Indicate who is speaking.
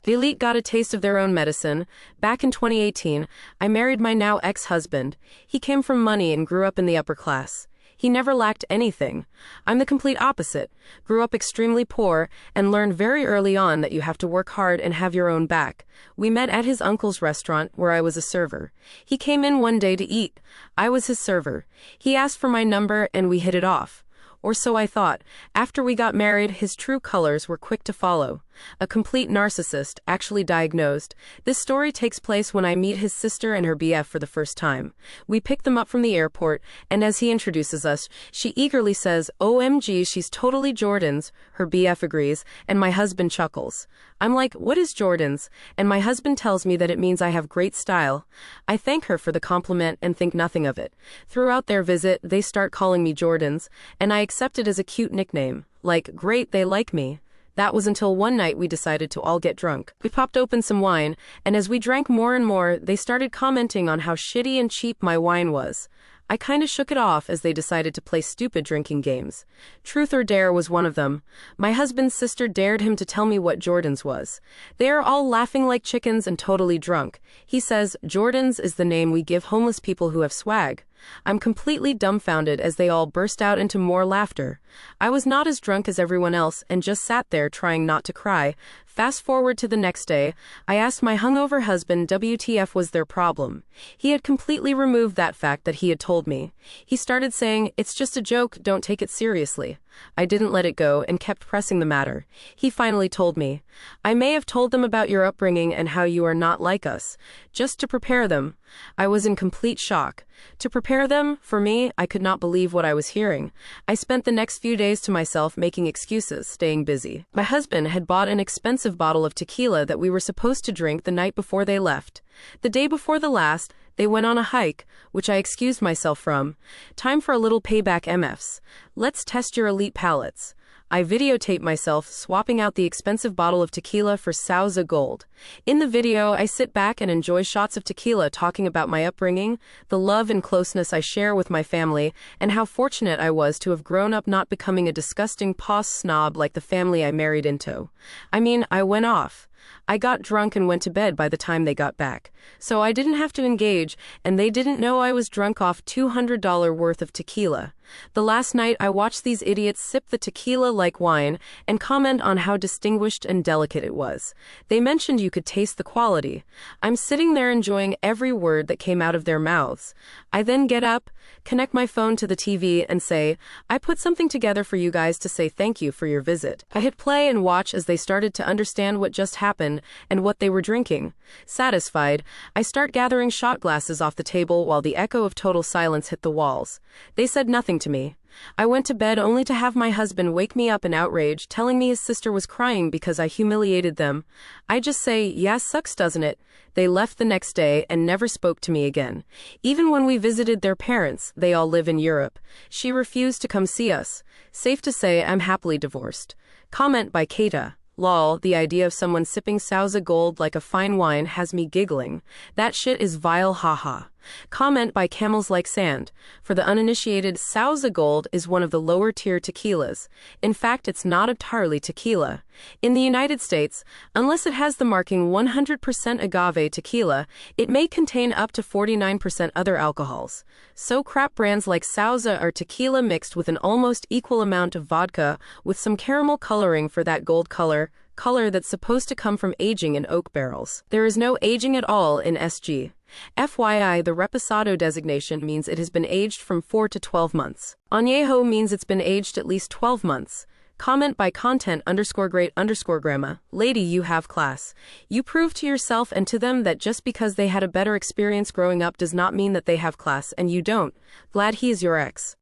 Speaker 1: The elite got a taste of their own medicine. Back in 2018, I married my now ex-husband. He came from money and grew up in the upper class. He never lacked anything. I'm the complete opposite. Grew up extremely poor and learned very early on that you have to work hard and have your own back. We met at his uncle's restaurant where I was a server. He came in one day to eat. I was his server. He asked for my number and we hit it off. Or so I thought. After we got married, his true colors were quick to follow. A complete narcissist, actually diagnosed. This story takes place when I meet his sister and her BF for the first time. We pick them up from the airport, and as he introduces us, she eagerly says, "OMG, she's totally Jordan's." Her BF agrees, and my husband chuckles. I'm like, "What is Jordan's?" And my husband tells me that it means I have great style. I thank her for the compliment and think nothing of it. Throughout their visit, they start calling me Jordan's, and I accept it as a cute nickname. Like, great, they like me. That was until one night we decided to all get drunk. We popped open some wine, and as we drank more and more, they started commenting on how shitty and cheap my wine was. I kinda shook it off as they decided to play stupid drinking games. Truth or Dare was one of them. My husband's sister dared him to tell me what Jordan's was. They are all laughing like chickens and totally drunk. He says, "Jordan's is the name we give homeless people who have swag." I'm completely dumbfounded as they all burst out into more laughter. I was not as drunk as everyone else and just sat there trying not to cry. Fast forward to the next day, I asked my hungover husband WTF was their problem. He had completely removed that fact that he had told me. He started saying, "It's just a joke, don't take it seriously." I didn't let it go and kept pressing the matter. He finally told me, "I may have told them about your upbringing and how you are not like us, just to prepare them." I was in complete shock. To prepare them, for me, I could not believe what I was hearing. I spent the next few days to myself making excuses, staying busy. My husband had bought an expensive bottle of tequila that we were supposed to drink the night before they left. The day before the last, they went on a hike, which I excused myself from. Time for a little payback MFs. Let's test your elite palates. I videotaped myself swapping out the expensive bottle of tequila for Sauza Gold. In the video, I sit back and enjoy shots of tequila talking about my upbringing, the love and closeness I share with my family, and how fortunate I was to have grown up not becoming a disgusting posh snob like the family I married into. I mean, I went off. I got drunk and went to bed by the time they got back. So I didn't have to engage, and they didn't know I was drunk off $200 worth of tequila. The last night I watched these idiots sip the tequila like wine and comment on how distinguished and delicate it was. They mentioned you could taste the quality. I'm sitting there enjoying every word that came out of their mouths. I then get up, connect my phone to the TV and say, "I put something together for you guys to say thank you for your visit." I hit play and watch as they started to understand what just happened and what they were drinking. Satisfied, I start gathering shot glasses off the table while the echo of total silence hit the walls. They said nothing to me. I went to bed only to have my husband wake me up in outrage, telling me his sister was crying because I humiliated them. I just say, "Yeah, sucks, doesn't it?" They left the next day and never spoke to me again. Even when we visited their parents, they all live in Europe, she refused to come see us. Safe to say I'm happily divorced. Comment by Kata. Lol, the idea of someone sipping Sauza Gold like a fine wine has me giggling. That shit is vile, haha. Comment by Camels Like Sand. For the uninitiated, Sauza Gold is one of the lower tier tequilas. In fact, it's not entirely tequila. In the United States, unless it has the marking 100% agave tequila, it may contain up to 49% other alcohols. So crap brands like Sauza are tequila mixed with an almost equal amount of vodka with some caramel coloring for that gold color that's supposed to come from aging in oak barrels. There is no aging at all in SG. FYI, the Reposado designation means it has been aged from 4 to 12 months. Añejo means it's been aged at least 12 months. Comment by content_great_grandma. Lady, you have class. You prove to yourself and to them that just because they had a better experience growing up does not mean that they have class, and you don't. Glad he is your ex.